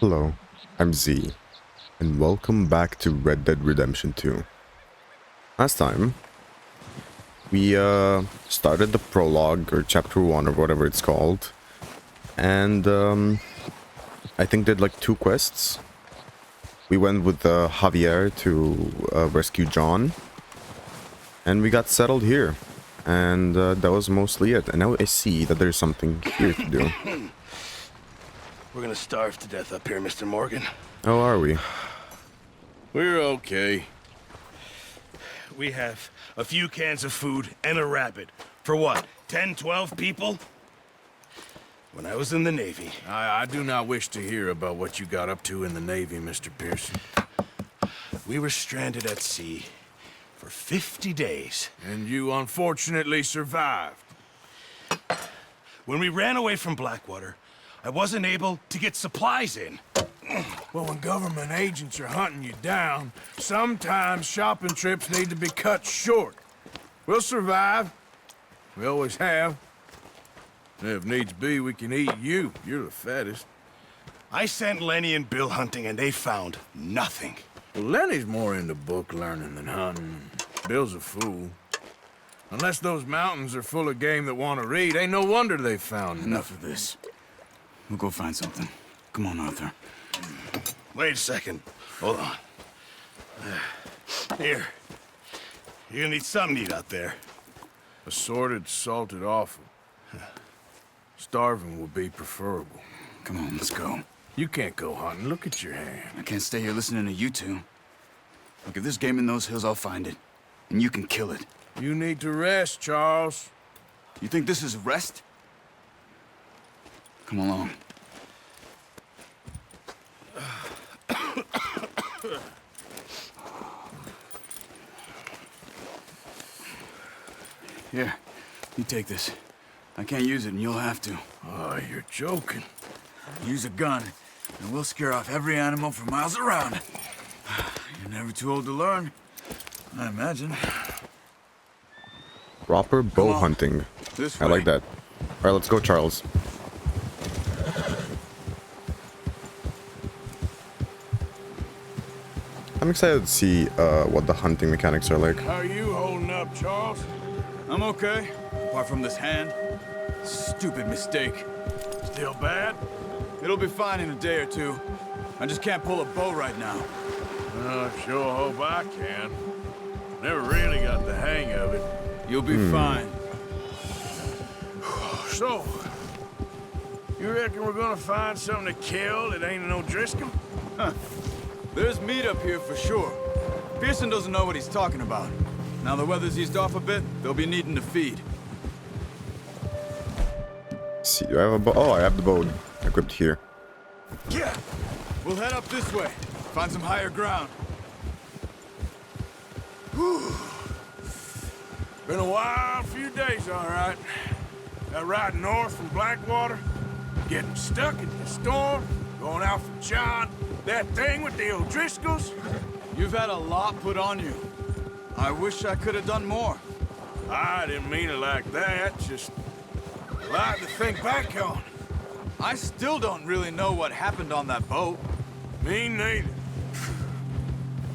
Hello, I'm Z, and welcome back to Red Dead Redemption 2. Last time, we started the prologue, or chapter 1, or whatever it's called, and I think did like 2 quests. We went with Javier to rescue John, and we got settled here, and that was mostly it. And now I see that there's something here to do. We're gonna starve to death up here, Mr. Morgan. Oh, are we? We're okay. We have a few cans of food and a rabbit. For what, 10, 12 people? When I was in the Navy... I do not wish to hear about what you got up to in the Navy, Mr. Pearson. We were stranded at sea for 50 days. And you unfortunately survived. When we ran away from Blackwater, I wasn't able to get supplies in. Well, when government agents are hunting you down, sometimes shopping trips need to be cut short. We'll survive. We always have. And if needs be, we can eat you. You're the fattest. I sent Lenny and Bill hunting, and they found nothing. Well, Lenny's more into book learning than hunting. Bill's a fool. Unless those mountains are full of game that want to read, ain't no wonder they found Enough of this. We'll go find something. Come on, Arthur. Wait a second. Hold on. Here. You're gonna need something to eat out there. Assorted, salted offal. Starving would be preferable. Come on, let's go. You can't go hunting. Look at your hand. I can't stay here listening to you two. Look, if there's game in those hills, I'll find it. And you can kill it. You need to rest, Charles. You think this is rest? Come along. Here, you take this. I can't use it, and you'll have to. Oh, you're joking. Use a gun, and we'll scare off every animal for miles around. You're never too old to learn, I imagine. Proper bow hunting. This I way. like that. Alright, let's go, Charles. I'm excited to see what the hunting mechanics are like. How are you holding up, Charles? I'm okay, apart from this hand. Stupid mistake. Still bad? It'll be fine in a day or two. I just can't pull a bow right now. I sure hope I can. Never really got the hang of it. You'll be fine. So, you reckon we're gonna find something to kill that ain't no Driscoll? There's meat up here for sure. Pearson doesn't know what he's talking about. Now the weather's eased off a bit, they'll be needing to feed. See, do I have a bow? Oh, I have the bow equipped here. Yeah, we'll head up this way. Find some higher ground. Been a wild few days, all right. That ride north from Blackwater, getting stuck in the storm, going out from John, that thing with the O'Driscolls. You've had a lot put on you. I wish I could have done more. I didn't mean it like that, just a lot to think back on. I still don't really know what happened on that boat. Me neither.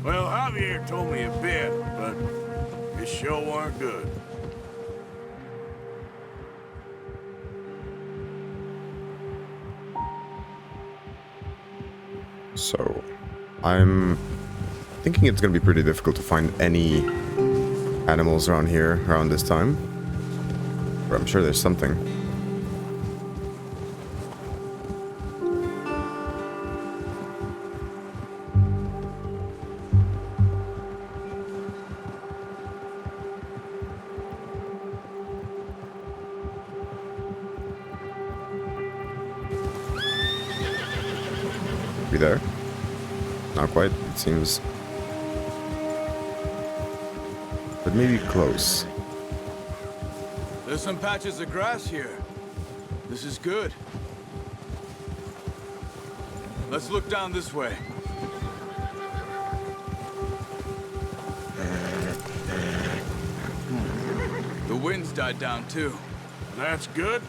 Well, Javier told me a bit, but it sure weren't good. So, I'm thinking it's gonna be pretty difficult to find any animals around here around this time. But I'm sure there's something. We there? Not quite, it seems. But maybe close. There's some patches of grass here. This is good. Let's look down this way. The wind's died down too. That's good.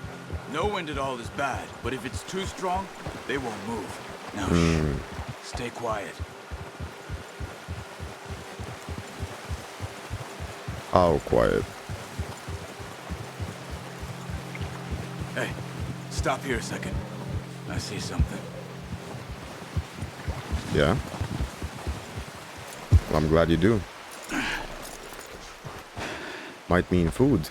No wind at all is bad, but if it's too strong, they won't move. Now, shh. Stay quiet. Oh, quiet. Hey, stop here a second. I see something. Yeah. Well, I'm glad you do. Might mean food.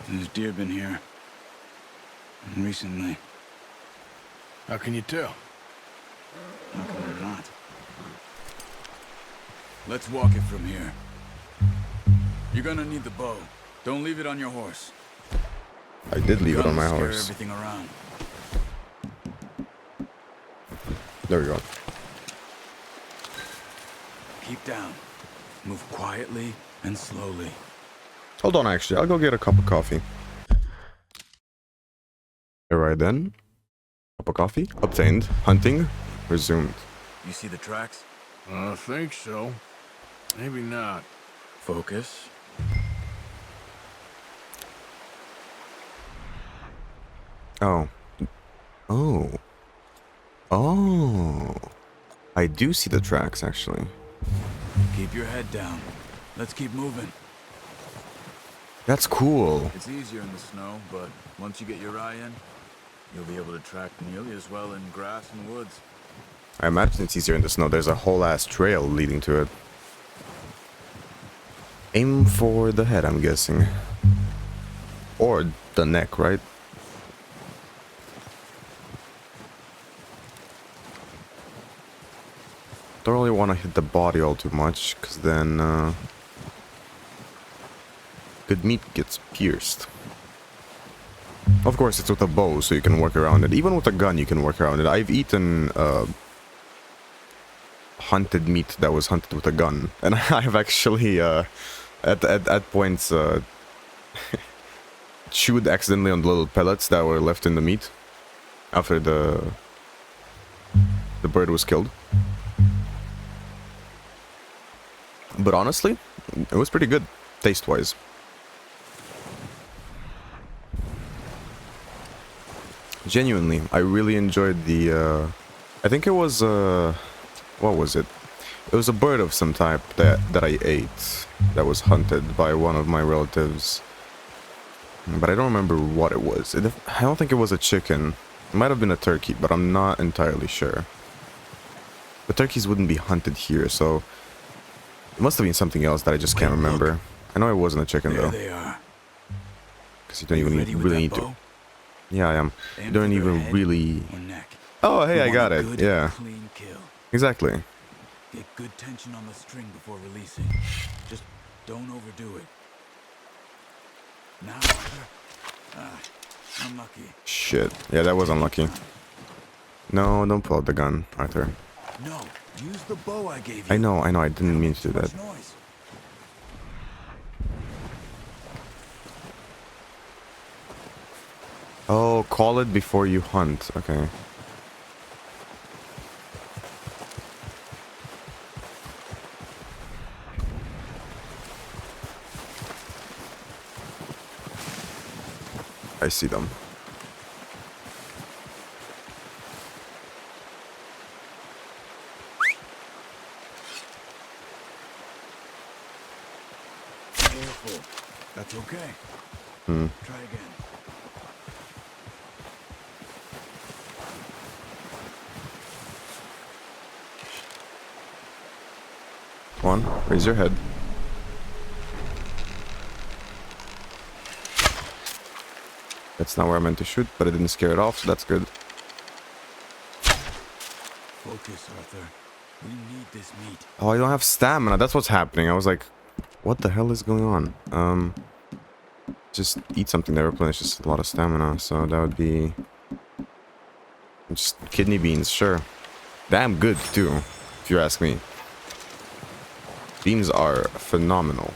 There's deer been here. Recently. How can you tell? How come they're not? Let's walk it from here. You're gonna need the bow. Don't leave it on your horse. I did leave it on my Gun will scare horse. everything around. There we go. Keep down. Move quietly and slowly. Hold on, actually. I'll go get a cup of coffee. Alright then. Cup of coffee. Obtained. Hunting. Resumed. You see the tracks? I think so. Maybe not. Focus. Oh. Oh. Oh. I do see the tracks, actually. Keep your head down. Let's keep moving. That's cool. It's easier in the snow, but once you get your eye in, you'll be able to track nearly as well in grass and woods. I imagine it's easier in the snow. There's a whole ass trail leading to it. Aim for the head, I'm guessing. Or the neck, right? Don't really want to hit the body all too much, because then good meat gets pierced. Of course, it's with a bow, so you can work around it. Even with a gun, you can work around it. I've eaten hunted meat that was hunted with a gun, and I've actually at points chewed accidentally on the little pellets that were left in the meat after the bird was killed. But honestly, it was pretty good, taste-wise. Genuinely, I really enjoyed the, I think it was, what was it? It was a bird of some type that I ate, that was hunted by one of my relatives. But I don't remember what it was. I don't think it was a chicken. It might have been a turkey, but I'm not entirely sure. The turkeys wouldn't be hunted here, so it must have been something else that I just can't remember. I know it wasn't a chicken, though. There they are. Because you don't even really need to. Yeah, I am. You Aim don't for their even head really... or neck. Oh, hey, We I want got a it. good, Yeah, clean kill. exactly. Get good tension on the string before releasing. Just don't overdo it. Now, Arthur. Unlucky. Shit. Yeah, that was unlucky. No, don't pull out the gun, Arthur. No, use the bow I gave you. I know, I didn't mean to do that. Too much noise. Oh, call it before you hunt. Okay. I see them. Careful. That's okay. Try again. Come on, raise your head. That's not where I meant to shoot, but it didn't scare it off, so that's good. Focus, Arthur. We need this meat. Oh, I don't have stamina. That's what's happening. I was like, what the hell is going on? Just eat something that replenishes a lot of stamina. So that would be just kidney beans, sure. Damn good too, if you ask me. Beans are phenomenal.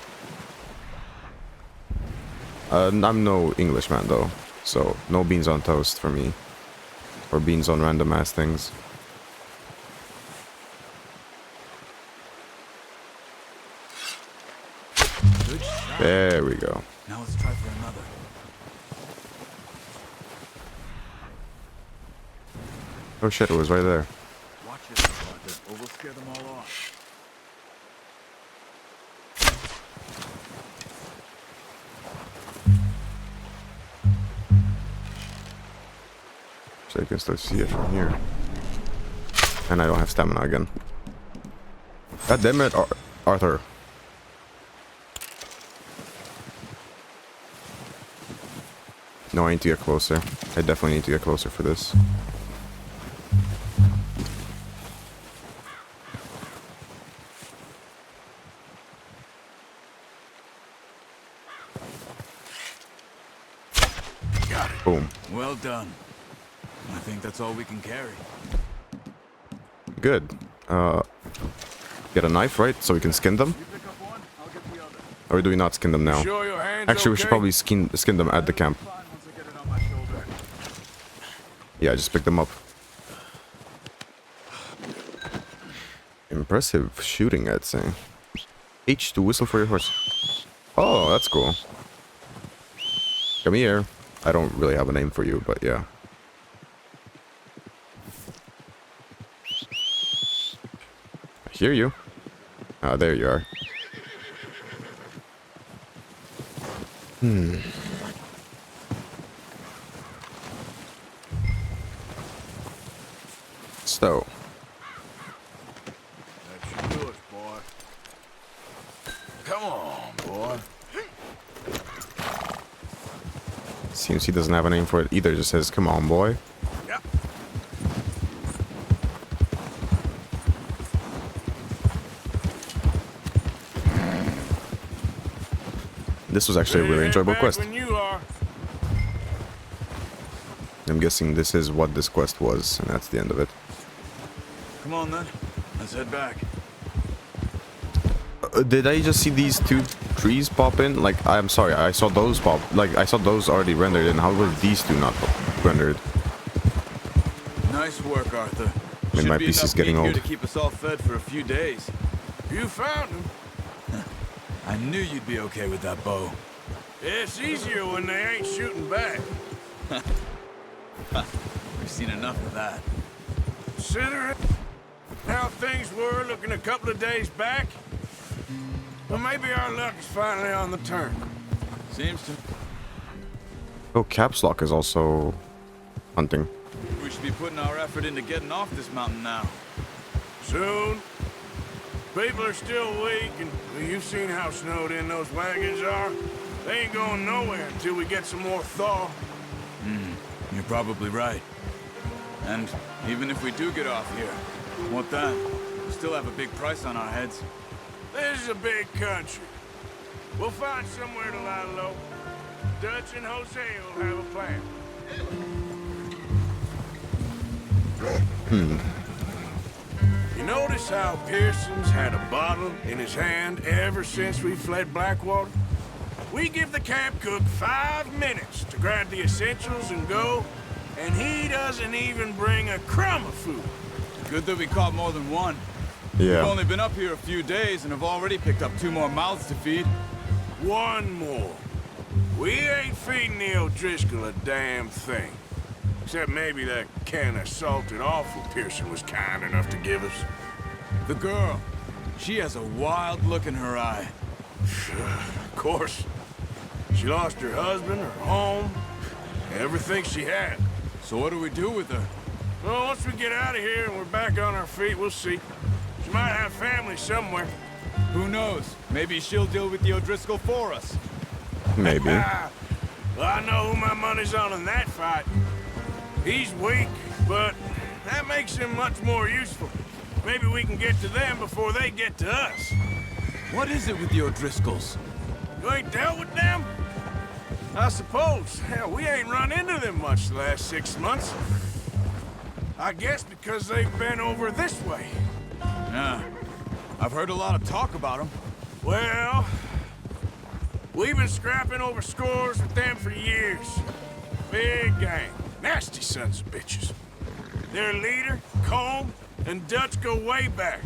I'm no Englishman though, so no beans on toast for me. Or beans on random ass things. Good shot. There we go. Now let's try for another. Oh shit, it was right there. Watch it, Arthur, or we'll scare them all off. So you can still see it from here. And I don't have stamina again. God damn it, Arthur. No, I need to get closer. I definitely need to get closer for this. Got it. Boom. Well done. I think that's all we can carry. Good. Get a knife, right? So we can skin them? You pick up one, I'll get the other. Or do we not skin them now? Sure your hands Actually, we should okay? probably skin them at the camp. Fine once I get it on my shoulder. Yeah, just pick them up. Impressive shooting, I'd say. H to whistle for your horse. Oh, that's cool. Come here. I don't really have a name for you, but yeah. I hear you. Ah, there you are. So, That should do it, boy. Come on, boy. seems he doesn't have a name for it either. Just says, "Come on, boy." Yep. This was actually a really enjoyable Back quest. when you are. I'm guessing this is what this quest was, and that's the end of it. Come on then, let's head back. Did I just see these two trees pop in? Like, I'm sorry, I saw those pop. Like, I saw those already rendered, and how were these two not rendered? Nice work, Arthur. I mean, my PC is getting old. To keep us all fed for a few days. You found him. I knew you'd be okay with that bow. It's easier when they ain't shooting back. We've seen enough of that. Considering how things were looking a couple of days back, well, maybe our luck is finally on the turn. Seems to. Oh, Caps Lock is also hunting. We should be putting our effort into getting off this mountain now. Soon. People are still weak, and you've seen how snowed in those wagons are. They ain't going nowhere until we get some more thaw. You're probably right. And even if we do get off here, what then? We still have a big price on our heads. This is a big country. We'll find somewhere to lie low. Dutch and Jose will have a plan. You notice how Pearson's had a bottle in his hand ever since we fled Blackwater? We give the camp cook 5 minutes to grab the essentials and go, and he doesn't even bring a crumb of food. Good that we caught more than one. Yeah. We've only been up here a few days and have already picked up 2 more mouths to feed. One more. We ain't feeding the O'Driscoll a damn thing. Except maybe that can of salted offal Pearson was kind enough to give us. The girl, she has a wild look in her eye. Of course. She lost her husband, her home, everything she had. So what do we do with her? Well, once we get out of here and we're back on our feet, we'll see. She might have family somewhere. Who knows? Maybe she'll deal with the O'Driscoll for us. Maybe. Well, I know who my money's on in that fight. He's weak, but that makes him much more useful. Maybe we can get to them before they get to us. What is it with the O'Driscolls? You ain't dealt with them? I suppose. Hell, we ain't run into them much the last 6 months. I guess because they've been over this way. Yeah, I've heard a lot of talk about them. Well, we've been scrapping over scores with them for years. Big gang. Nasty sons of bitches. Their leader, Combe, and Dutch go way back.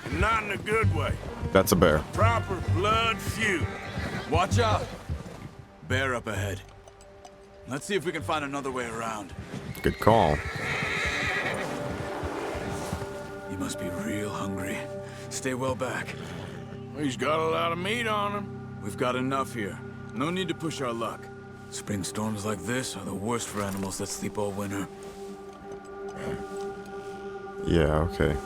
And not in a good way. That's a bear. Proper blood feud. Watch out! Bear up ahead. Let's see if we can find another way around. Good call. He must be real hungry. Stay well back. He's got a lot of meat on him. We've got enough here. No need to push our luck. Spring storms like this are the worst for animals that sleep all winter. Yeah, okay.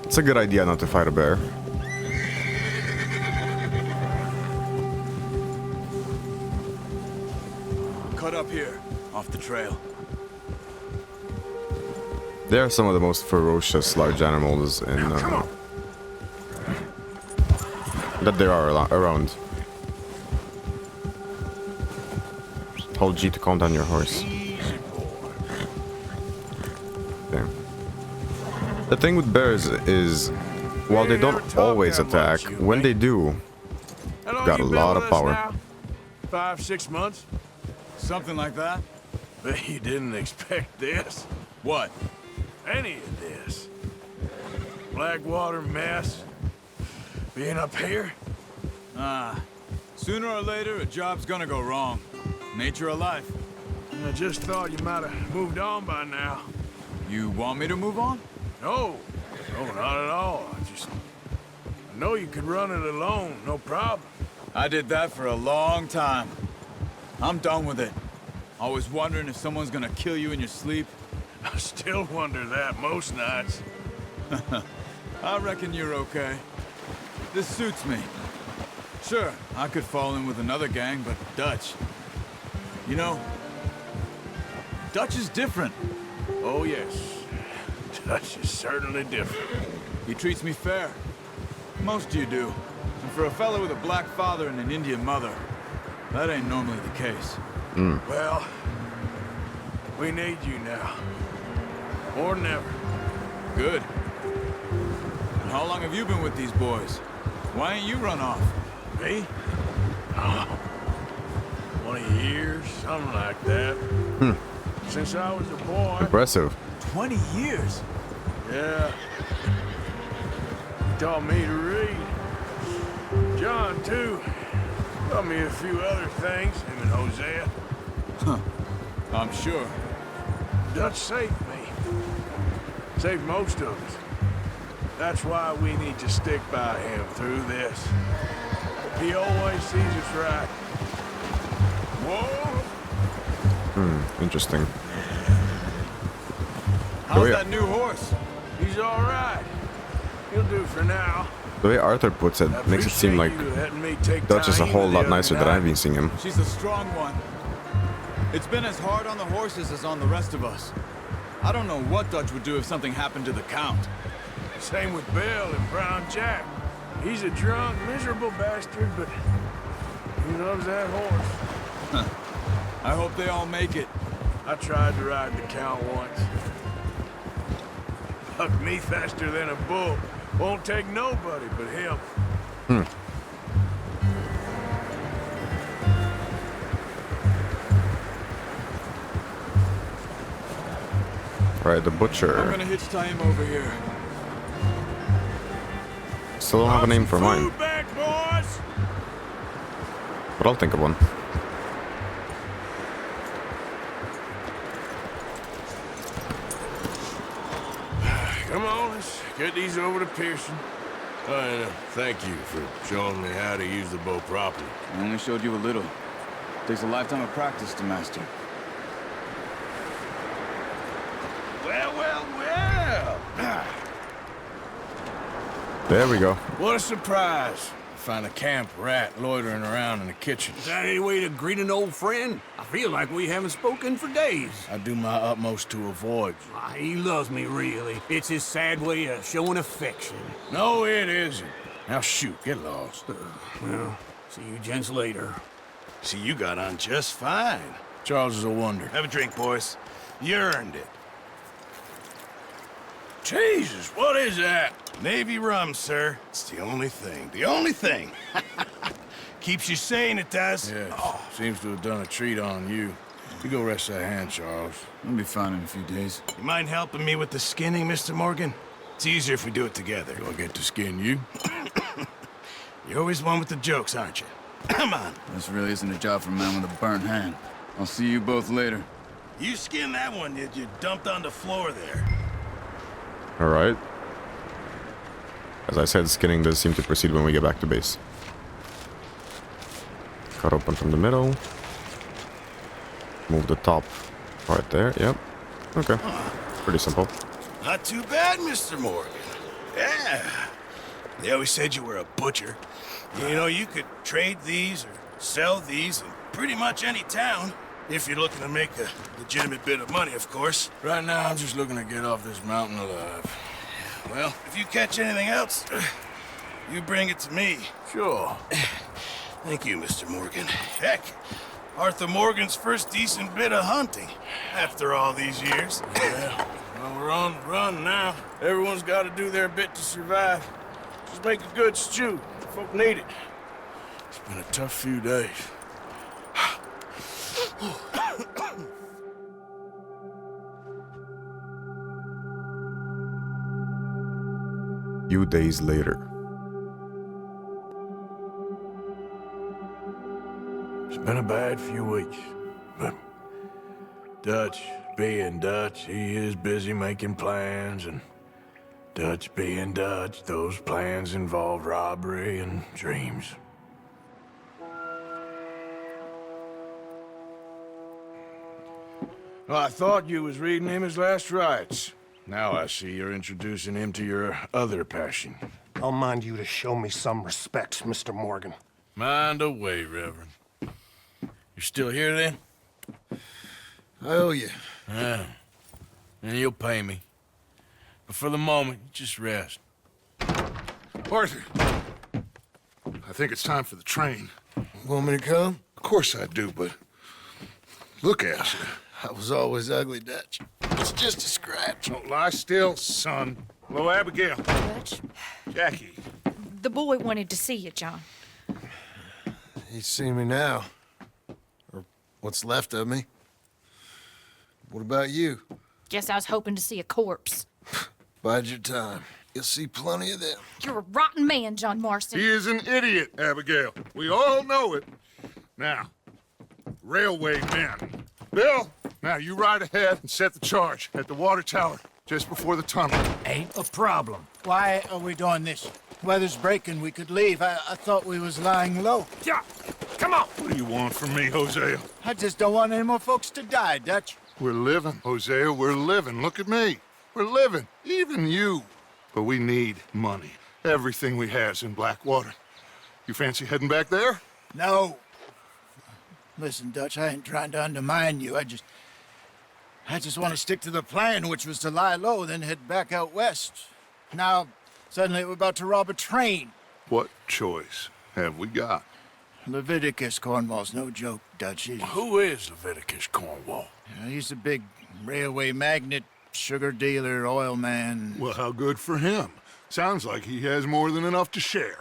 It's a good idea not to fight a bear. Cut up here, off the trail. They are some of the most ferocious large animals in that there are around. Hold G to calm down your horse. Okay. The thing with bears is, while they don't always attack, when they do, got a lot of power. 5, 6 months? Something like that? Bet you didn't expect this. What? Any of this. Blackwater mess. Being up here? Sooner or later, a job's gonna go wrong. Nature of life. I just thought you might have moved on by now. You want me to move on? No, not at all. I know you could run it alone, no problem. I did that for a long time. I'm done with it. Always wondering if someone's gonna kill you in your sleep. I still wonder that most nights. I reckon you're okay. This suits me. Sure, I could fall in with another gang, but Dutch... You know, Dutch is different. Oh, yes. Dutch is certainly different. He treats me fair. Most of you do. And for a fellow with a black father and an Indian mother, that ain't normally the case. Well, we need you now. More than ever. Good. And how long have you been with these boys? Why ain't you run off? Me? Oh, 20 years, something like that. Since I was a boy. Impressive. 20 years? Yeah. He taught me to read. John, too. Taught me a few other things, him and Hosea. I'm sure. Dutch saved me. Saved most of us. That's why we need to stick by him through this. He always sees us right. Whoa! Interesting. How's yeah. that new horse? He's all right. He'll do for now. The way Arthur puts it makes it seem like Dutch is a whole lot nicer than I've been seeing him. She's a strong one. It's been as hard on the horses as on the rest of us. I don't know what Dutch would do if something happened to the Count. Same with Bill and Brown Jack. He's a drunk, miserable bastard, but he loves that horse. I hope they all make it. I tried to ride the Count once. Bucked me faster than a bull. Won't take nobody but him. Right, the I'm butcher. gonna hitch tie him over here. Still don't have a name for mine, Food back, boys! but I'll think of one. Come on, let's get these over to Pearson. And thank you for showing me how to use the bow properly. I only showed you a little. Takes a lifetime of practice to master. Well. There we go. What a surprise. Find a camp rat loitering around in the kitchen. Is that any way to greet an old friend? I feel like we haven't spoken for days. I do my utmost to avoid you. He loves me, really. It's his sad way of showing affection. No, it isn't. Now shoot, get lost. Well, see you gents later. See, you got on just fine. Charles is a wonder. Have a drink, boys. You earned it. Jesus, what is that? Navy rum, sir. It's the only thing. The only thing. Keeps you sane, it does. Yes, seems to have done a treat on you. You go rest that hand, Charles. I'll be fine in a few days. You mind helping me with the skinning, Mr. Morgan? It's easier if we do it together. Do I get to skin you? You're always one with the jokes, aren't you? Come on. This really isn't a job for a man with a burnt hand. I'll see you both later. You skinned that one that you dumped on the floor there. Alright. As I said, skinning does seem to proceed when we get back to base. Cut open from the middle. Move the top right there. Yep. Okay. Pretty simple. Not too bad, Mr. Morgan. Yeah. They always said you were a butcher. You know, you could trade these or sell these in pretty much any town. If you're looking to make a legitimate bit of money, of course. Right now, I'm just looking to get off this mountain alive. Well, if you catch anything else, you bring it to me. Sure. Thank you, Mr. Morgan. Heck, Arthur Morgan's first decent bit of hunting after all these years. Yeah. Well, we're on the run now. Everyone's got to do their bit to survive. Just make a good stew. Folk need it. It's been a tough few days. Few days later. It's been a bad few weeks, but Dutch being Dutch, he is busy making plans, and Dutch being Dutch, those plans involve robbery and dreams. Well, I thought you was reading him his last rites. Now I see you're introducing him to your other passion. I'll mind you to show me some respect, Mr. Morgan. Mind away, Reverend. You're still here, then? I owe you. Yeah. And you'll pay me. But for the moment, just rest. Arthur, I think it's time for the train. Want me to come? Of course I do, but look at you. I was always ugly, Dutch. It's just a scratch. Don't lie still, son. Hello, Abigail. Dutch, Jackie. the boy wanted to see you, John. He's seen me now. Or what's left of me. What about you? Guess I was hoping to see a corpse. Bide your time. You'll see plenty of them. You're a rotten man, John Marston. He is an idiot, Abigail. We all know it. Now, railway men. Bill, now you ride ahead and set the charge at the water tower just before the tunnel. Ain't a problem. Why are we doing this? Weather's breaking. We could leave. I thought we was lying low. Yeah, come on. What do you want from me, Hosea? I just don't want any more folks to die, Dutch. We're living, Hosea. We're living. Look at me. We're living. Even you. But we need money. Everything we has in Blackwater. You fancy heading back there? No. Listen, Dutch, I ain't trying to undermine you. I just want to stick to the plan, which was to lie low, then head back out west. Now, suddenly we're about to rob a train. What choice have we got? Leviticus Cornwall's no joke, Dutch. Who is Leviticus Cornwall? He's a big railway magnate, sugar dealer, oil man. Well, how good for him. Sounds like he has more than enough to share.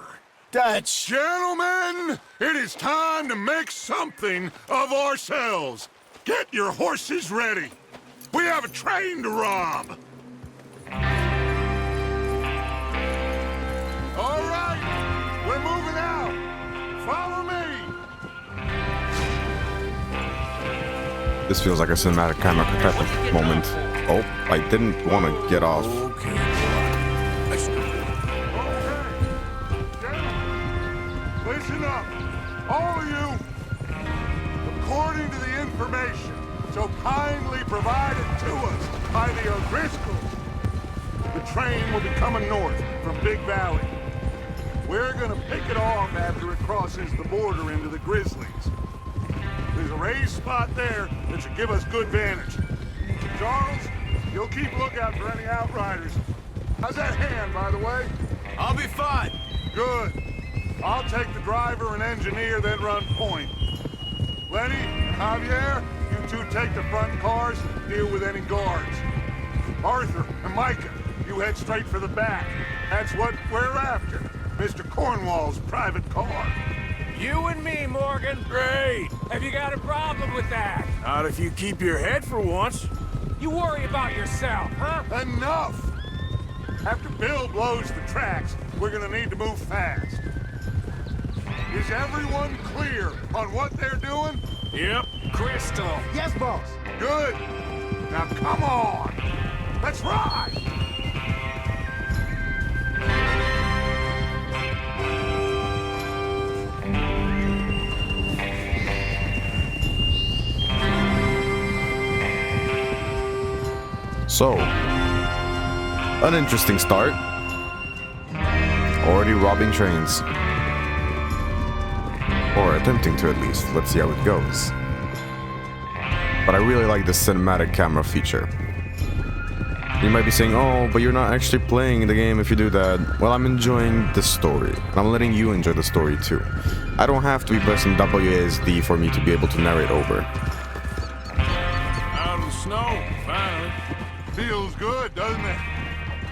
Dutch! Gentlemen, it is time to make something of ourselves. Get your horses ready. We have a train to rob. All right, we're moving out. Follow me. This feels like a cinematic kind of type of moment. Oh, I didn't want to get off. Listen up, all of you. According to the information so kindly provided to us by the O'Driscolls, the train will be coming north from Big Valley. We're gonna pick it off after it crosses the border into the Grizzlies. There's a raised spot there that should give us good vantage. Charles, you'll keep lookout for any outriders. How's that hand, by the way? I'll be fine. Good. I'll take the driver and engineer, then run point. Lenny, Javier, you two take the front cars and deal with any guards. Arthur and Micah, you head straight for the back. That's what we're after. Mr. Cornwall's private car. You and me, Morgan. Great. Have you got a problem with that? Not if you keep your head for once. You worry about yourself, huh? Enough! After Bill blows the tracks, we're gonna need to move fast. Is everyone clear on what they're doing? Yep, crystal. Yes, boss. Good. Now come on. Let's ride. So, an interesting start. Already robbing trains. Or attempting to, at least. Let's see how it goes. But I really like the cinematic camera feature. You might be saying, oh, but you're not actually playing the game if you do that. Well, I'm enjoying the story. And I'm letting you enjoy the story too. I don't have to be pressing WASD for me to be able to narrate over. Out of the snow, finally. Feels good, doesn't it?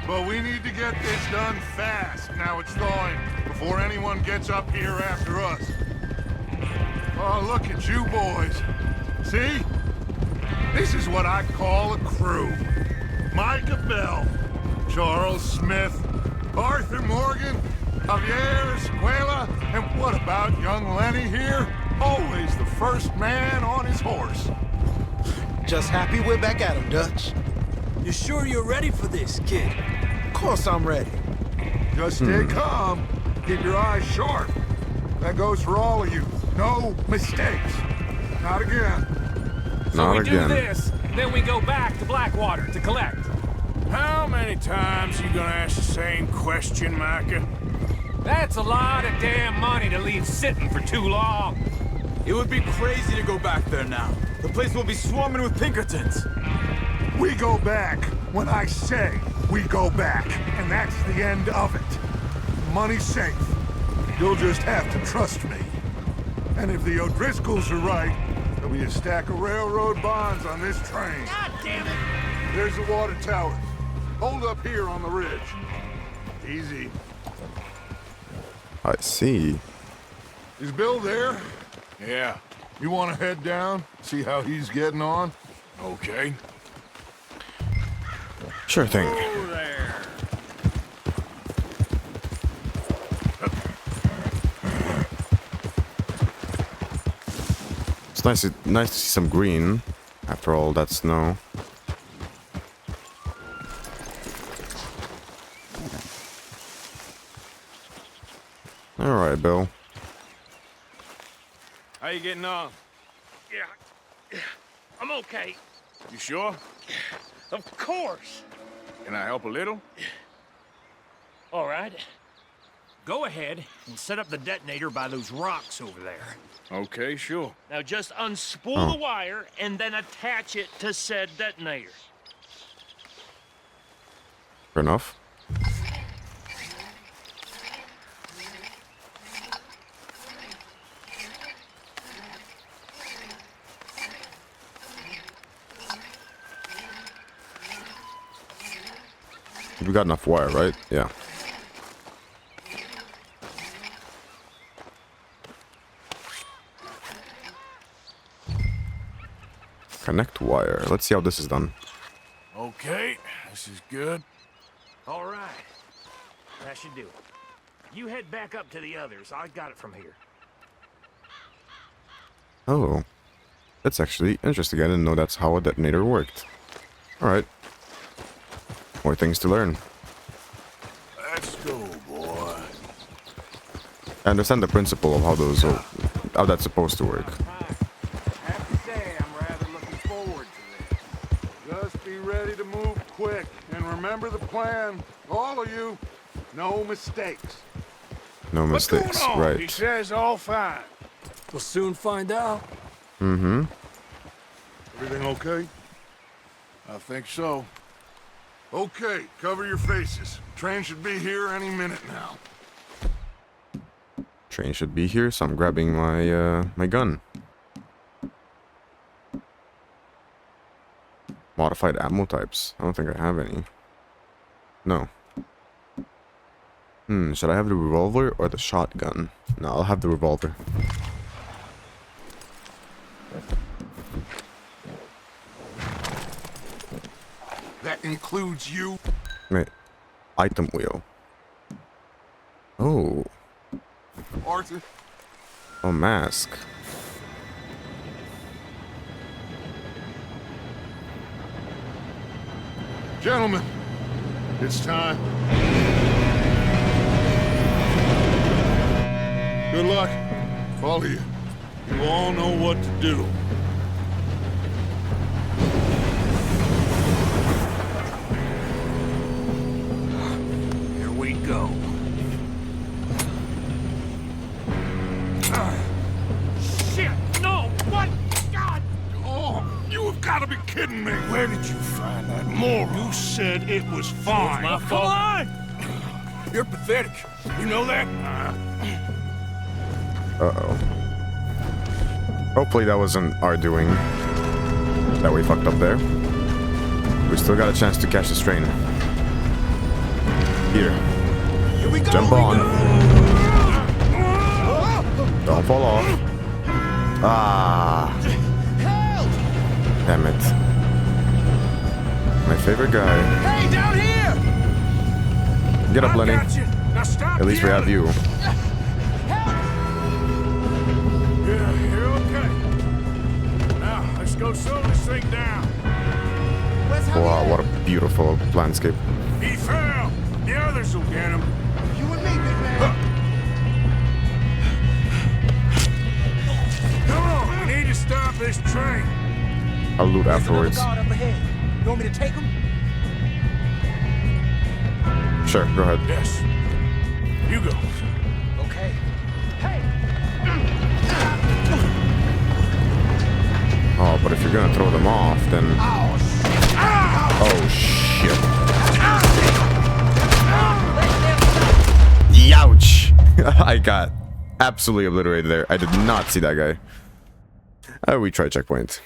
But we need to get this done fast. Now it's thawing, before anyone gets up here after us. Oh, look at you boys. See? This is what I call a crew. Micah Bell, Charles Smith, Arthur Morgan, Javier Escuela, and what about young Lenny here? Always the first man on his horse. Just happy we're back at him, Dutch. You sure you're ready for this, kid? Of course I'm ready. Just stay calm. Keep your eyes sharp. That goes for all of you. No mistakes. Not again. Not we again. do this, then we go back to Blackwater to collect. How many times you gonna ask the same question, Micah? That's a lot of damn money to leave sitting for too long. It would be crazy to go back there now. The place will be swarming with Pinkertons. We go back when I say we go back, and that's the end of it. Money's safe. You'll just have to trust me. And if the O'Driscolls are right, there'll be a stack of railroad bonds on this train. God damn it! There's the water tower. Hold up here on the ridge. Easy. I see. Is Bill there? Yeah, You want to head down, see how he's getting on? okay. Sure thing. Oh, there. It's nice to see some green after all that snow. All right, Bill. How you getting on? Yeah, I'm okay. You sure? Of course. Can I help a little? All right. Go ahead and set up the detonator by those rocks over there. Okay, sure. Now just unspool the wire and then attach it to said detonator. Fair enough. We got enough wire, right? Yeah. Connect wire. Let's see how this is done. Okay, this is good. All right. That should do it. You head back up to the others. I got it from here. Oh. That's actually interesting. I didn't know that's how a detonator worked. Alright. More things to learn. Let's go, boy. I understand the principle of how that's supposed to work. I have to say, I'm rather looking forward to this. Just be ready to move quick, and remember the plan. All of you, no mistakes. No What's going mistakes, on? He right? says all fine. We'll soon find out. Mm-hmm. Everything okay? I think so. Okay, cover your faces. Train should be here any minute now. Train should be here, so I'm grabbing my my gun. Modified ammo types. I don't think I have any. No. Should I have the revolver or the shotgun? No, I'll have the revolver. That includes you. Wait. Item wheel. Oh. Arthur, Oh, mask. Gentlemen, it's time. Good luck, all of you. You all know what to do. Here we go. Shit! No! What? God! Oh, you have got to be kidding me. Where did you find that moron? You said it was fine. My fault. Come on! You're pathetic. You know that? Uh-oh. Hopefully that wasn't our doing that we fucked up there. We still got a chance to catch this train. Here. Here we go. Jump on. Don't fall off. Ah. Damn it. My favorite guy. Hey, down here! Get up, Lenny. Got you. Now stop At least we have you. Yeah, you're okay. Now, let's go slow this thing down. Wow, what a beautiful landscape. He fell. The others will get him. You and me, big man. Come on, we need to stop this train. I'll loot afterwards. Guard up ahead. You want me to take him? Sure, go ahead. Yes. You go. Okay. Hey! Oh, but if you're gonna throw them off, then... Oh, shit. Youch! I got absolutely obliterated there. I did not see that guy. We try checkpoint.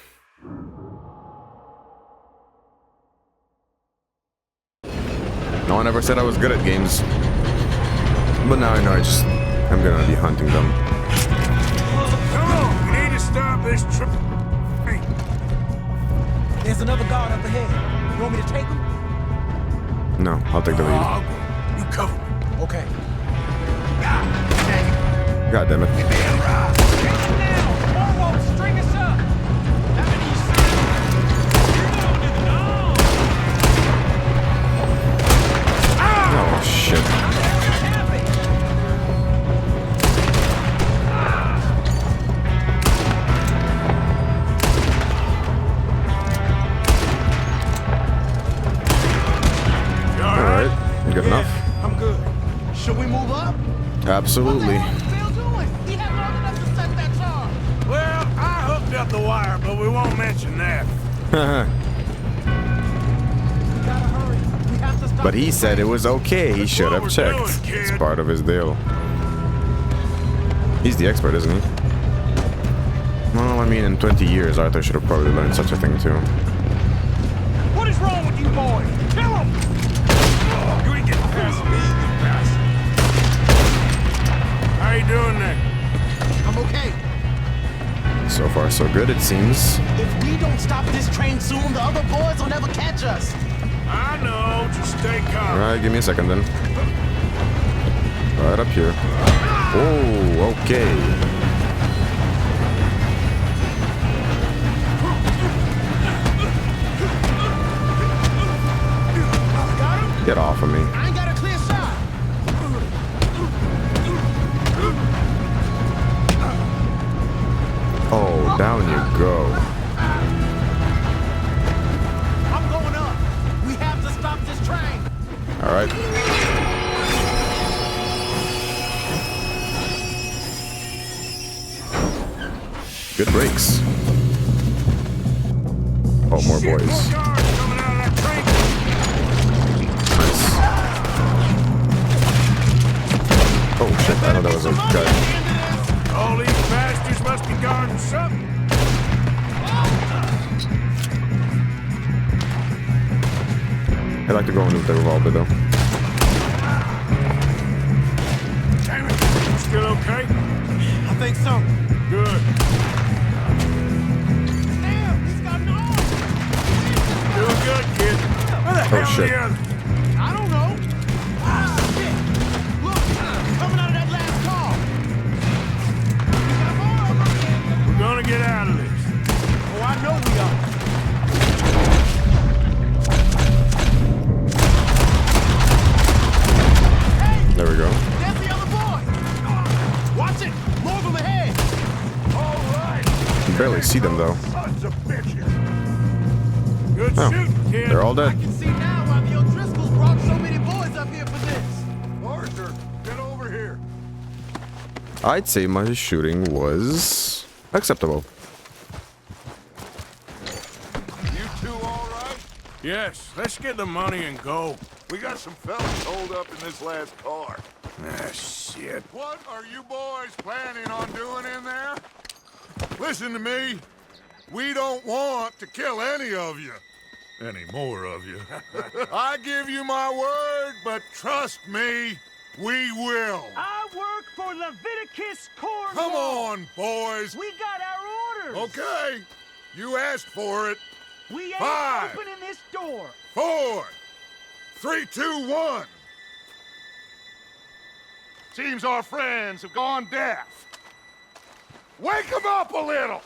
No one ever said I was good at games. But now I know I'm gonna be hunting them. Come on, we need to stop this train. There's another guard up ahead. You want me to take him? No, I'll take the lead. I'll go. You cover me. Okay. God damn it. String us up! Oh, shit. Alright, good enough? I'm good. Should we move up? Absolutely. Still doing? He had long enough to set that charge. Well, I hooked up the wire, but we won't mention that. Gotta hurry. We have to stop. But he said it was okay. He should have what we're checked. doing, kid. It's part of his deal. He's the expert, isn't he? Well, I mean, in 20 years, Arthur should have probably learned such a thing too. What is wrong with you boys? Kill him! You ain't getting past me, you bastard. How you doing there? I'm okay. So far, so good, it seems. If we don't stop this train soon, the other boys will never catch us. I know, just stay calm. Alright, give me a second then. Right up here. Oh, okay. Get off of me. I ain't got a clear shot. Oh, down you go. I'm going up. We have to stop this train. Alright. Good brakes. Oh, more Shit, boys. more guards coming out of that train. Nice. Oh shit, I know that was a guy. All these bastards must be guarding something. I like to go in with the revolver though. Damn it, you still okay? I think so. Good. Damn, he's got an arm. Doing good, kid. Where the hell are shit. the others? I don't know. Ah, shit. Look, coming out of that last car. We gotta can barely see them though. Sons of bitches! Good Oh, shooting, kid. they're all dead. See now why the O'Driscolls brought so many boys up here for this. Arthur, get over here. I'd say my shooting was acceptable. You two all right? Yes, let's get the money and go. We got some fellas holed up in this last car. Ah, shit. What are you boys planning on doing in there? Listen to me. We don't want to kill any of you. Any more of you. I give you my word, but trust me, we will. I work for Leviticus Cornwall. Come on, boys. We got our orders. Okay. You asked for it. We ain't 5, opening this door. 4, 3, 2, 1. Seems our friends have gone deaf. Wake them up a little!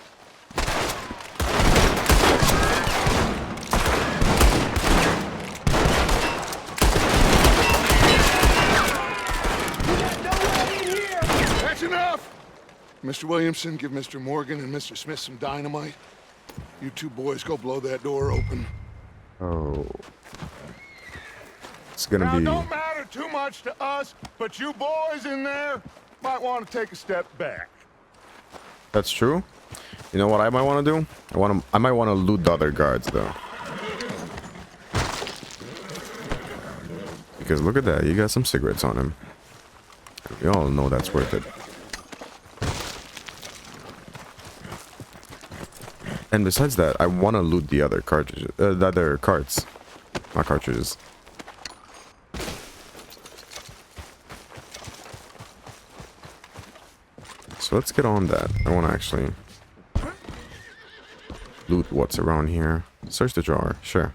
That's enough! Mr. Williamson, give Mr. Morgan and Mr. Smith some dynamite. You two boys go blow that door open. Oh. It's gonna Now, be... don't matter too much to us, but you boys in there might want to take a step back. That's true. You know what I might want to do? I might want to loot the other guards though. Because look at that, you got some cigarettes on him. We all know that's worth it. And besides that, I want to loot the other cartridges, the other carts, not cartridges. So let's get on that. I want to actually loot what's around here. Search the drawer, sure.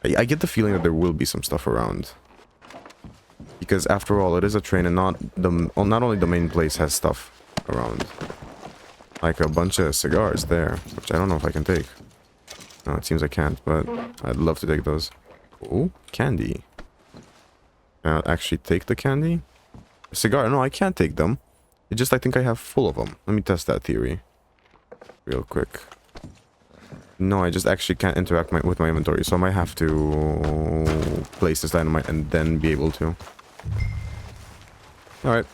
I get the feeling that there will be some stuff around. Because after all, it is a train and not only the main place has stuff around. Like a bunch of cigars there, which I don't know if I can take. No, it seems I can't, but I'd love to take those. Oh, candy. Can I actually take the candy? A cigar? No, I can't take them. It's just I think I have full of them. Let me test that theory. Real quick. No, I just actually can't interact with my inventory, so I might have to place this dynamite and then be able to. Alright.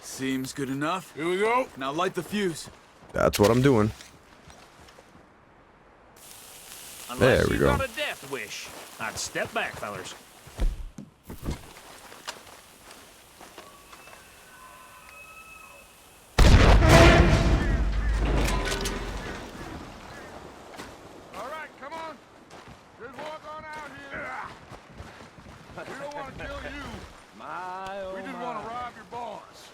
Seems good enough. Here we go. Now light the fuse. That's what I'm doing. There we go. Got a death wish. I'd step back, fellers. All right, come on. Just walk on out here. We don't want to kill you. We just want to rob your boss.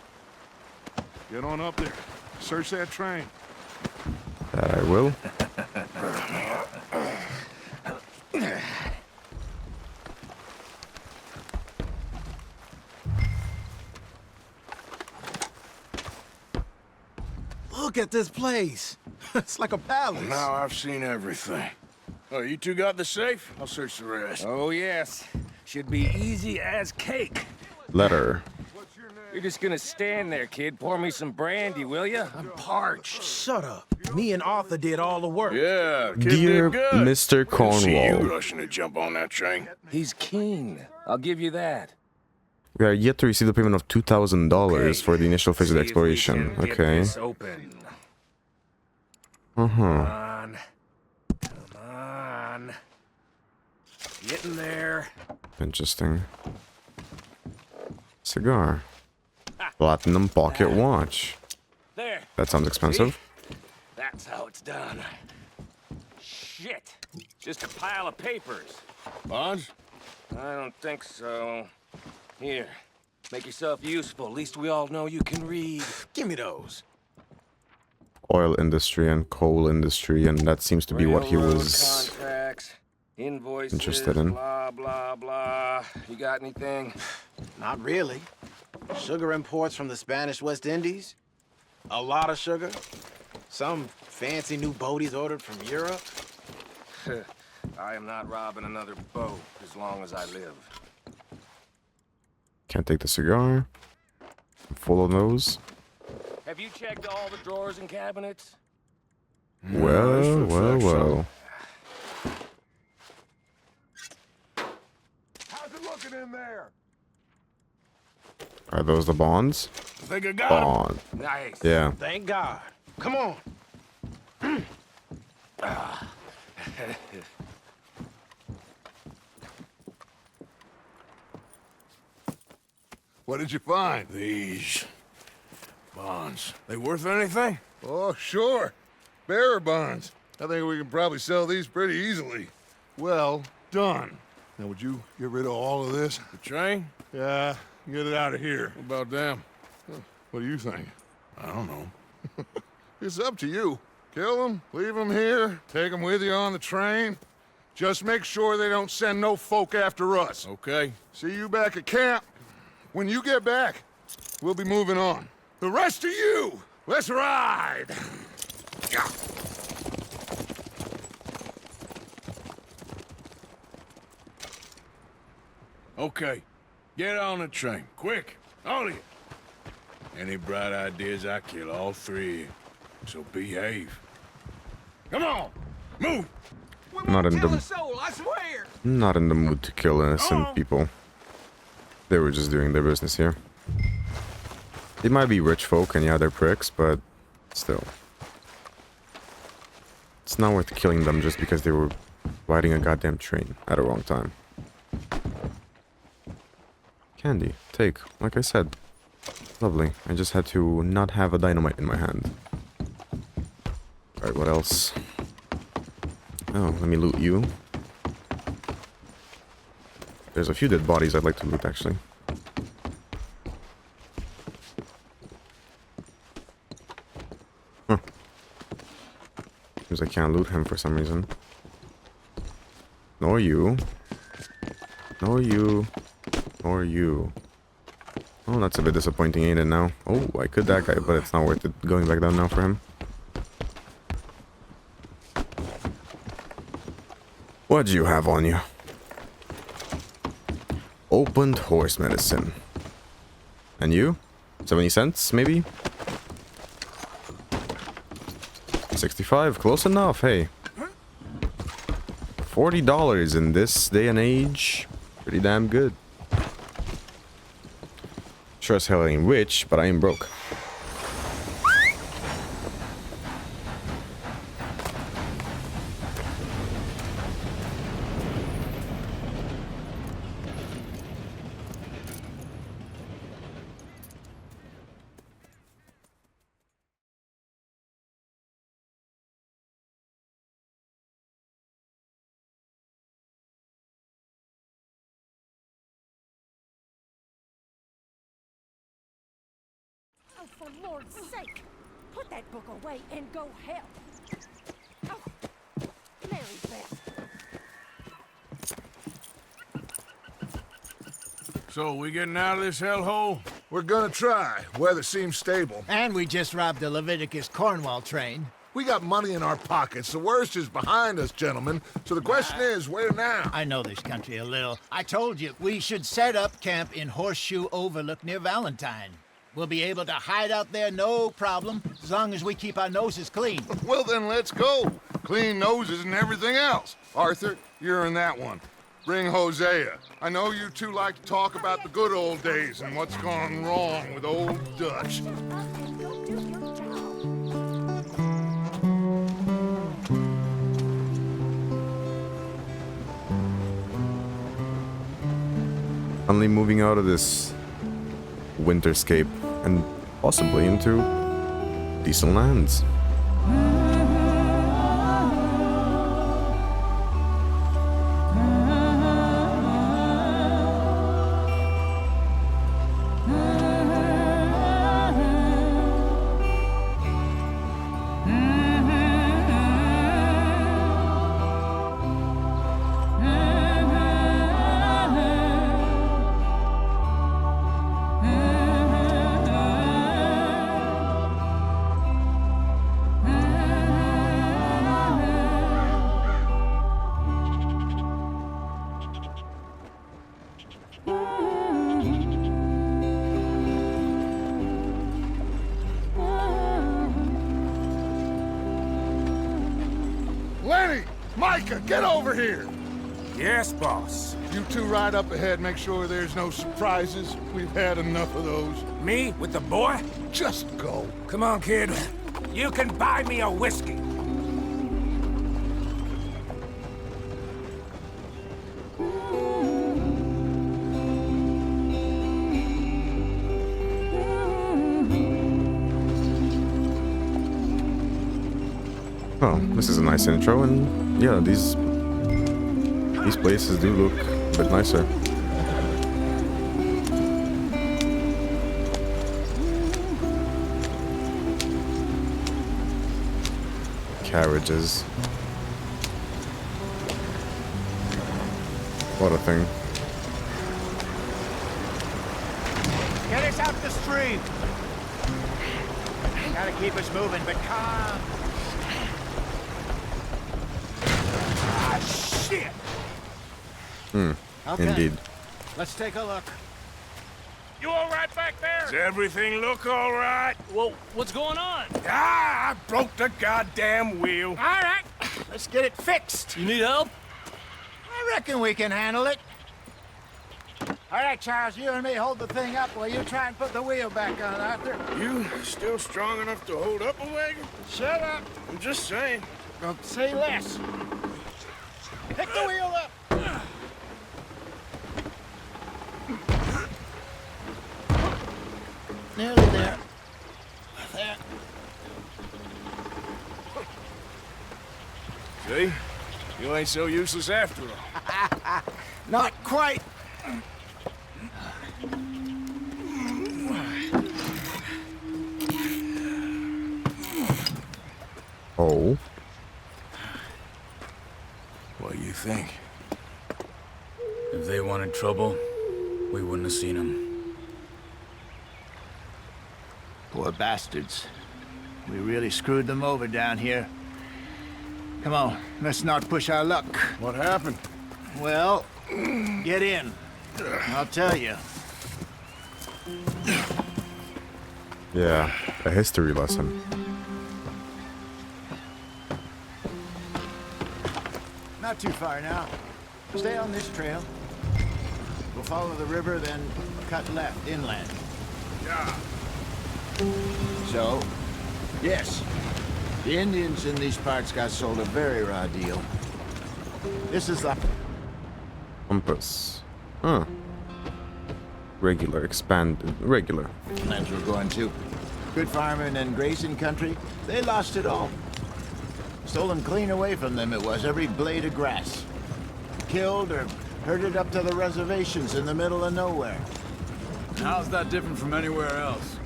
Get on up there. Search that train. That I will. Look at this place. It's like a palace. Now I've seen everything. Oh, you two got the safe? I'll search the rest. Oh, yes. Should be easy as cake. Letter. You're just gonna stand there, kid. Pour me some brandy, will ya? I'm parched. Shut up. Me and Arthur did all the work. Yeah, kid Dear did good. Mr. See you Cornwall, rushing to jump on that train. He's keen. I'll give you that. we are yet to receive the payment of $2,000 for the initial phase of the See if we exploration. can get Okay. this open. Uh-huh. Come on. Come on. Get in there. Interesting. Cigar. Platinum pocket watch. There. That sounds expensive. That's how it's done. Shit. Just a pile of papers. Bonds? I don't think so. Here. Make yourself useful. At least we all know you can read. Give me those. Oil industry and coal industry, and that seems to be what he Railroad was contracts, invoices, interested in. blah, blah, blah. You got anything? Not really. Sugar imports from the Spanish West Indies. A lot of sugar. Some fancy new boat he's ordered from Europe. I am not robbing another boat as long as I live. Can't take the cigar. I'm full of those. Have you checked all the drawers and cabinets? Well, well, well. How's it looking in there? Are those the bonds? Think I got 'em? Bond. Nice. Yeah. Thank God. Come on. What did you find? These bonds. They worth anything? Oh, sure. Bearer bonds. I think we can probably sell these pretty easily. Well done. Now, would you get rid of all of this? The train? Yeah, get it out of here. What about them? What do you think? I don't know. It's up to you. Kill them, leave them here, take them with you on the train. Just make sure they don't send no folk after us. Okay. See you back at camp. When you get back, we'll be moving on. The rest of you, let's ride! Yeah. Okay. Get on the train. Quick. All of you. Any bright ideas, I kill all three of you. So behave. Come on! Move! Not in the not in the mood to kill innocent people. They were just doing their business here. They might be rich folk and yeah, they're pricks, but still. It's not worth killing them just because they were riding a goddamn train at a wrong time. Candy, take, like I said. Lovely. I just had to not have a dynamite in my hand. Alright, what else? Oh, let me loot you. There's a few dead bodies I'd like to loot, actually. Huh. Seems I can't loot him for some reason. Nor you. Nor you. Nor you. Oh, that's a bit disappointing, ain't it now? Oh, I could that guy, but it's not worth it going back down now for him. What do you have on you? Opened horse medicine. And you? 70 cents, maybe? 65, close enough, hey. $40 in this day and age. Pretty damn good. Sure as hell I ain't rich, but I ain't broke. Oh, for Lord's sake! Put that book away and go help! Oh, Mary Beth. So, we getting out of this hellhole? We're gonna try. Weather seems stable. And we just robbed the Leviticus Cornwall train. We got money in our pockets. The worst is behind us, gentlemen. So the question is, where now? I know this country a little. I told you, we should set up camp in Horseshoe Overlook near Valentine. We'll be able to hide out there no problem, as long as we keep our noses clean. Well, then let's go. Clean noses and everything else. Arthur, you're in that one. Bring Hosea. I know you two like to talk about the good old days and what's gone wrong with old Dutch. Finally moving out of this winterscape and possibly into decent lands. Micah, get over here! Yes, boss. You two ride up ahead, make sure there's no surprises. We've had enough of those. Me with the boy? Just go. Come on, kid. You can buy me a whiskey. Oh, this is a nice intro, and yeah, these places do look a bit nicer. Carriages. What a thing. Get us out the stream. Gotta keep us moving, but calm. Ah, shit! Okay. Indeed. Let's take a look. You all right back there? Does everything look all right? Well, what's going on? Ah, I broke the goddamn wheel. All right, let's get it fixed. You need help? I reckon we can handle it. All right, Charles, you and me hold the thing up while you try and put the wheel back on, Arthur. You still strong enough to hold up a wagon? Shut up. I'm just saying. Don't say less. Pick the wheel up. Nearly there. There. See? You ain't so useless after all. Not quite. Oh. What do you think? If they wanted trouble, we wouldn't have seen them. Poor bastards. We really screwed them over down here. Come on, let's not push our luck. What happened? Well, get in. I'll tell you. Yeah, a history lesson. Not too far now. Stay on this trail. We'll follow the river, then cut left inland. Yeah. So, yes, the Indians in these parts got sold a very raw deal. This is the Compass. Huh. Regular, expanded, regular. lands we're going to. Good farming and grazing country, they lost it all. Stolen clean away from them it was, every blade of grass. Killed or herded up to the reservations in the middle of nowhere. How's that different from anywhere else?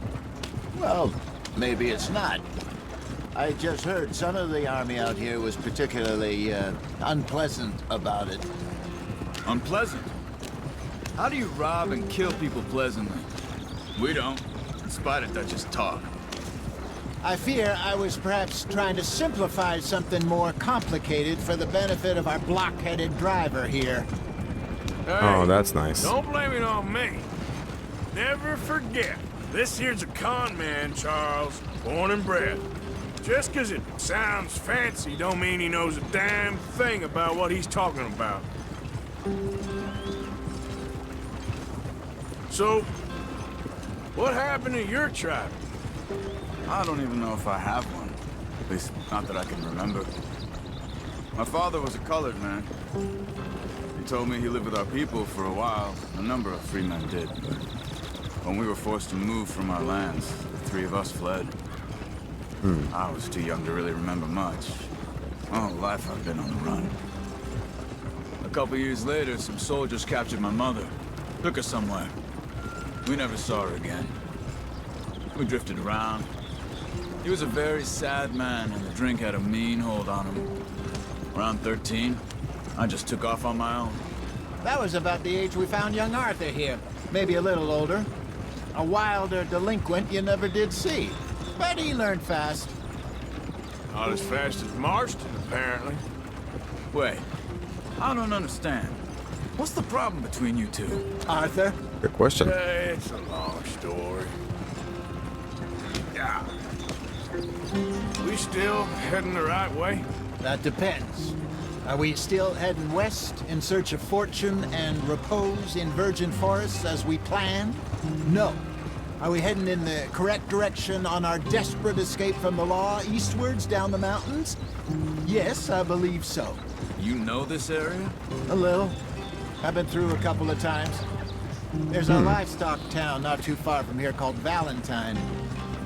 Well, maybe it's not. I just heard some of the army out here was particularly unpleasant about it. Unpleasant? How do you rob and kill people pleasantly? We don't, in spite of Dutch's talk. I fear I was perhaps trying to simplify something more complicated for the benefit of our block-headed driver here. Oh, that's nice. Don't blame it on me. Never forget, this here's a con man, Charles, born and bred. Just 'cause it sounds fancy don't mean he knows a damn thing about what he's talking about. So, what happened to your tribe? I don't even know if I have one. At least, not that I can remember. My father was a colored man. He told me he lived with our people for a while. A number of free men did, but when we were forced to move from our lands, the three of us fled. I was too young to really remember much. My whole life I've been on the run. A couple years later, some soldiers captured my mother. Took her somewhere. We never saw her again. We drifted around. He was a very sad man, and the drink had a mean hold on him. Around 13, I just took off on my own. That was about the age we found young Arthur here. Maybe a little older. A wilder delinquent you never did see. But he learned fast. Not as fast as Marston, apparently. Wait, I don't understand. What's the problem between you two? Arthur? Good question. It's a long story. Yeah. We still heading the right way? That depends. Are we still heading west in search of fortune and repose in virgin forests as we planned? No. Are we heading in the correct direction on our desperate escape from the law eastwards down the mountains? Yes, I believe so. You know this area? A little. I've been through a couple of times. There's a livestock town not too far from here called Valentine.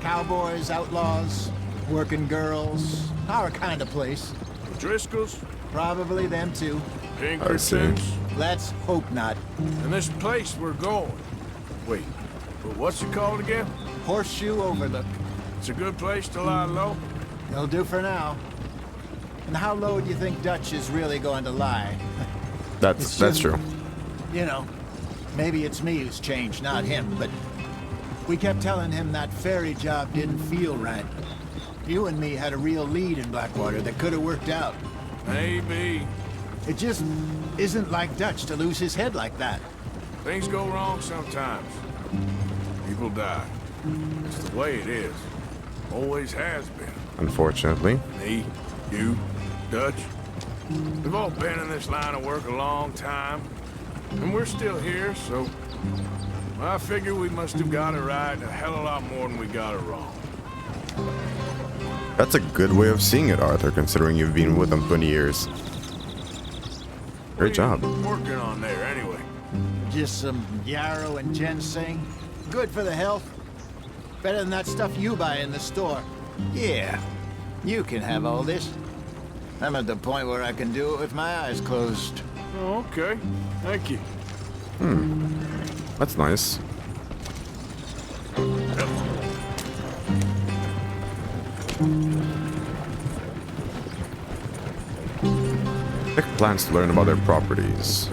Cowboys, outlaws, working girls, our kind of place. Driscoll's? Probably them too. Pinkertons? Let's hope not. And this place we're going. Wait, but what's it called again? Horseshoe Overlook. It's a good place to lie low? It'll do for now. And how low do you think Dutch is really going to lie? That's true. You know, maybe it's me who's changed, not him, but we kept telling him that ferry job didn't feel right. You and me had a real lead in Blackwater that could have worked out. Maybe. It just isn't like Dutch to lose his head like that. Things go wrong sometimes. People die. It's the way it is. Always has been. Unfortunately. Me, you, Dutch. We've all been in this line of work a long time. And we're still here, so... I figure we must have got it right a hell of a lot more than we got it wrong. That's a good way of seeing it, Arthur, considering you've been with them 20 years. Great job. What are you working on there, anyway? Just some yarrow and ginseng. Good for the health. Better than that stuff you buy in the store. Yeah, you can have all this. I'm at the point where I can do it with my eyes closed. Oh, okay. Thank you. That's nice. Pick plans to learn about their properties.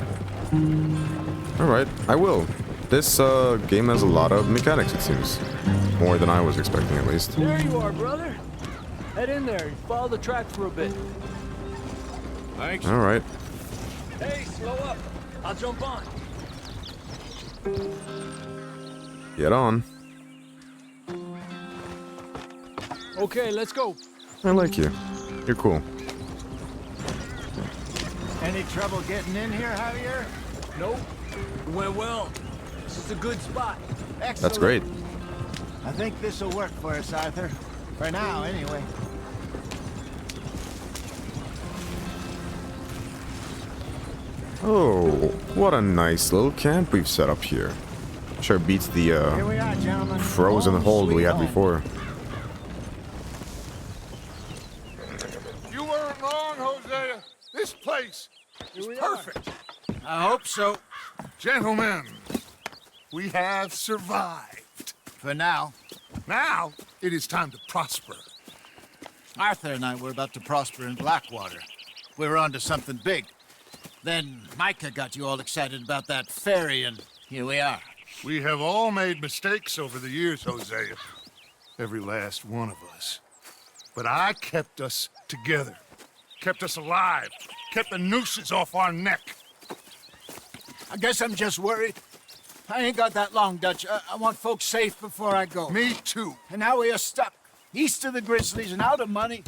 Alright, I will. This game has a lot of mechanics, it seems. More than I was expecting, at least. There you are, brother. Head in there and follow the track for a bit. Thanks. Alright. Hey, slow up. I'll jump on. Get on. Okay, let's go. I like you. You're cool. Any trouble getting in here, Javier? Nope. It went well. This is a good spot. Excellent. That's great. I think this will work for us, Arthur. For now, anyway. Oh, what a nice little camp we've set up here. Sure beats the Here we are, gentlemen. frozen Home hold we sweet had home. before. You weren't wrong, Hosea. This place is perfect. I hope so. Gentlemen, we have survived. For now. Now, it is time to prosper. Arthur and I were about to prosper in Blackwater. We were onto something big. Then Micah got you all excited about that ferry, and here we are. We have all made mistakes over the years, Hosea. Every last one of us. But I kept us together. Kept us alive. Kept the nooses off our neck. I guess I'm just worried. I ain't got that long, Dutch. I want folks safe before I go. Me too. And now we are stuck, east of the Grizzlies and out of money,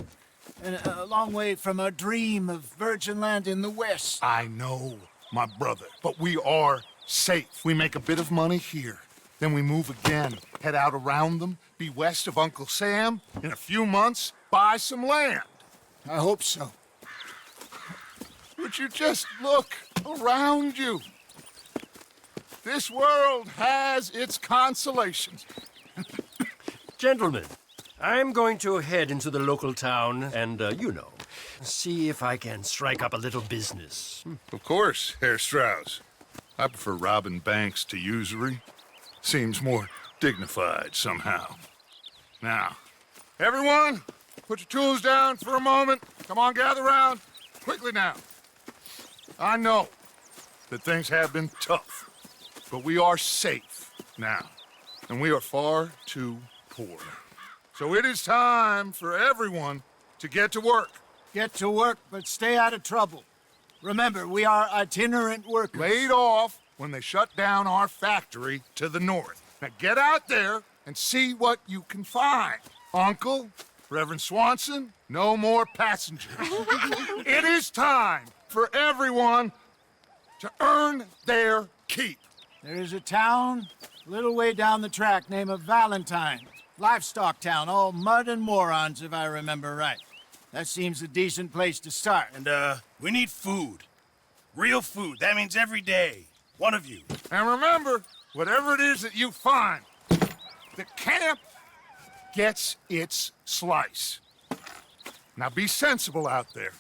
and a long way from our dream of virgin land in the west. I know, my brother, but we are safe. We make a bit of money here, then we move again, head out around them, be west of Uncle Sam, in a few months, buy some land. I hope so. Would you just look around you? This world has its consolations. Gentlemen, I'm going to head into the local town and, see if I can strike up a little business. Of course, Herr Strauss. I prefer robbing banks to usury. Seems more dignified somehow. Now, everyone, put your tools down for a moment. Come on, gather round. Quickly now. I know that things have been tough, but we are safe now, and we are far too poor. So it is time for everyone to get to work. Get to work, but stay out of trouble. Remember, we are itinerant workers. Laid off when they shut down our factory to the north. Now get out there and see what you can find. Uncle, Reverend Swanson, no more passengers. It is time for everyone to earn their keep. There's a town a little way down the track named Valentine. Livestock town, all mud and morons, if I remember right. That seems a decent place to start. And, we need food. Real food. That means every day. One of you. And remember, whatever it is that you find, the camp gets its slice. Now be sensible out there.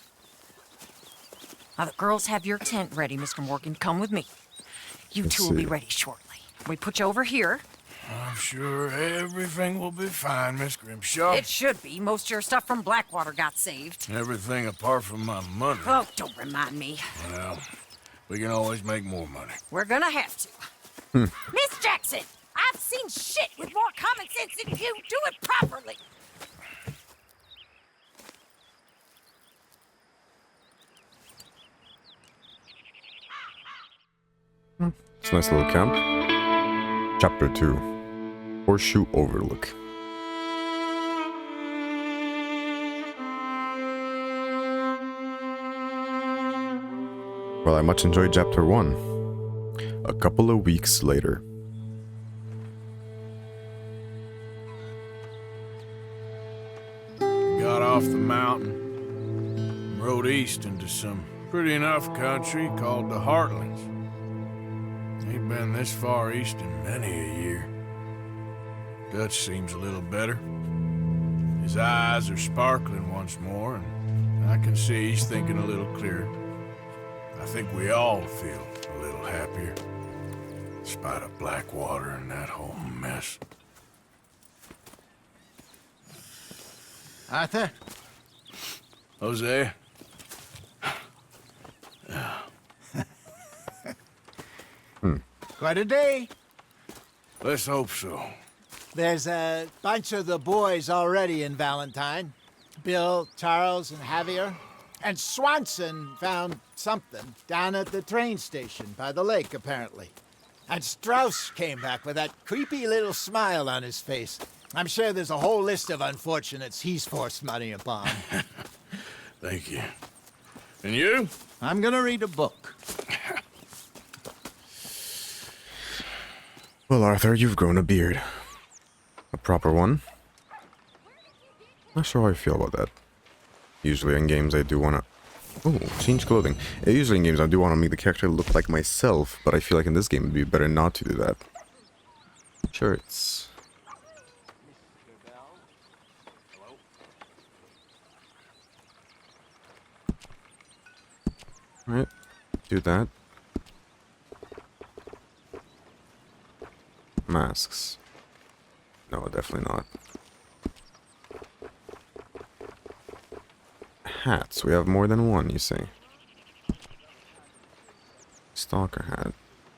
Now, the girls have your tent ready, Mr. Morgan. Come with me. You two will be ready shortly. We put you over here. I'm sure everything will be fine, Miss Grimshaw. It should be. Most of your stuff from Blackwater got saved. Everything apart from my money. Oh, don't remind me. Well, we can always make more money. We're gonna have to. Miss Jackson, I've seen shit with more common sense than you. Do it properly. It's a nice little camp. Chapter 2. Horseshoe Overlook. Well, I much enjoyed Chapter 1. A couple of weeks later. Got off the mountain, and rode east into some pretty enough country called the Heartlands. Ain't been this far east in many a year. Dutch seems a little better. His eyes are sparkling once more, and I can see he's thinking a little clearer. I think we all feel a little happier, in spite of Blackwater and that whole mess. Arthur? Jose? Quite a day. Let's hope so. There's a bunch of the boys already in Valentine. Bill, Charles, and Javier. And Swanson found something down at the train station by the lake, apparently. And Strauss came back with that creepy little smile on his face. I'm sure there's a whole list of unfortunates he's forced money upon. Thank you. And you? I'm gonna read a book. Well, Arthur, you've grown a beard. A proper one. Not sure how I feel about that. Usually in games I do wanna... Oh, change clothing. Usually in games I do wanna make the character look like myself, but I feel like in this game it'd be better not to do that. Shirts. Alright, do that. Masks. No, definitely not. Hats. We have more than one, you say. Stalker hat.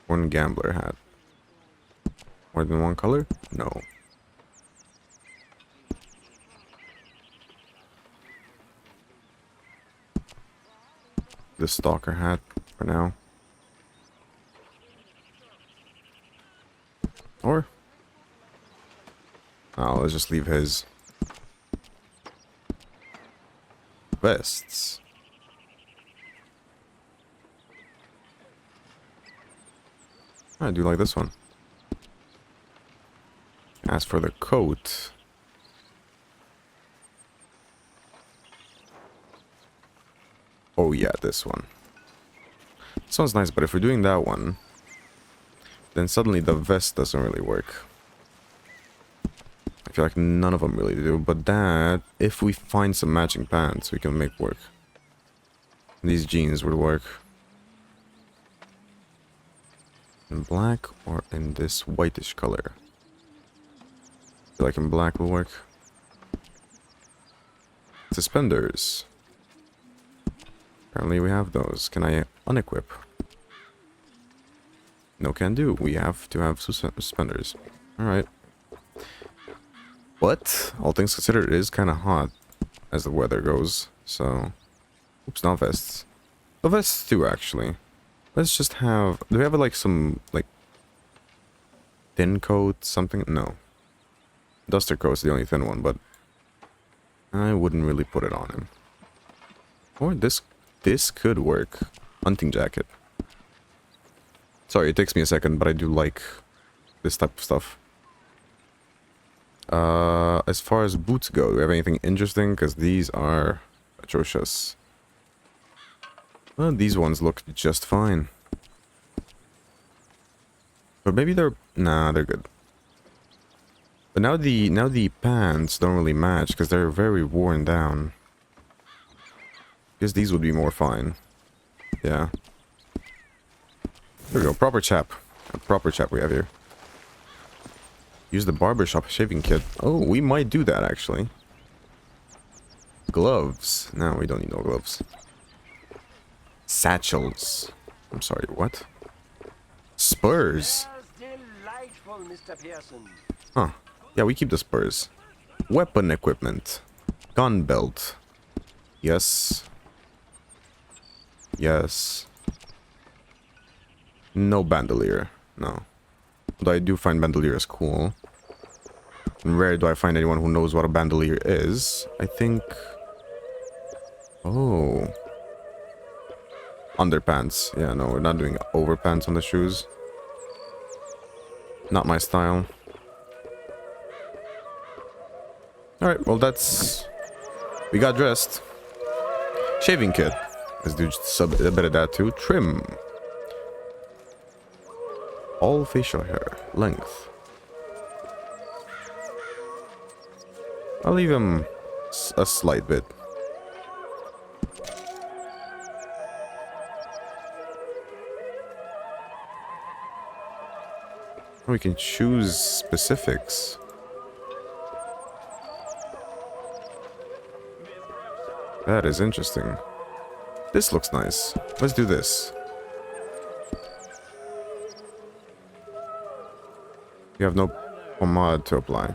One gambler hat. More than one color? No. The stalker hat for now. Or oh, let's just leave his vests. I do like this one. As for the coat, oh yeah, this one. This one's nice, but if we're doing that one, then suddenly the vest doesn't really work. I feel like none of them really do, but that, if we find some matching pants, we can make work. These jeans would work. In black or in this whitish color? I feel like in black will work. Suspenders. Apparently we have those. Can I unequip? No can do. We have to have suspenders. Alright. But, all things considered, it is kind of hot as the weather goes. So, oops, not vests. The vests too, actually. Let's just have... Do we have like some, like... thin coat, something? No. Duster coat's the only thin one, but... I wouldn't really put it on him. Or this could work. Hunting jacket. Sorry, it takes me a second, but I do like this type of stuff. As far as boots go, do we have anything interesting? Because these are atrocious. Well, these ones look just fine. But maybe they're... Nah, they're good. But now the pants don't really match because they're very worn down. Guess these would be more fine. Yeah. There we go, proper chap. A proper chap we have here. Use the barbershop shaving kit. Oh, we might do that actually. Gloves. No, we don't need no gloves. Satchels. I'm sorry, what? Spurs. Huh. Yeah, we keep the spurs. Weapon equipment. Gun belt. Yes. Yes. No bandolier. No. Though I do find bandoliers cool. And rare do I find anyone who knows what a bandolier is. I think... Oh. Underpants. Yeah, no, we're not doing overpants on the shoes. Not my style. Alright, well that's... We got dressed. Shaving kit. Let's do just a bit of that too. Trim. All facial hair. Length. I'll leave him a slight bit. We can choose specifics. That is interesting. This looks nice. Let's do this. You have no pomade to apply.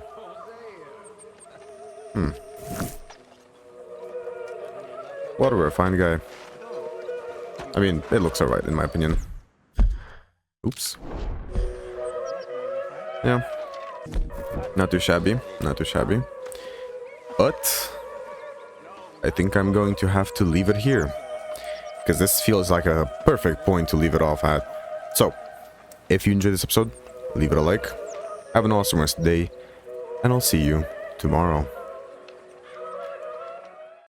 Whatever, fine guy. I mean, it looks alright in my opinion. Oops. Yeah. Not too shabby. Not too shabby. But I think I'm going to have to leave it here. Because this feels like a perfect point to leave it off at. So, if you enjoyed this episode, leave it a like. Have an awesome rest of the day. And I'll see you tomorrow.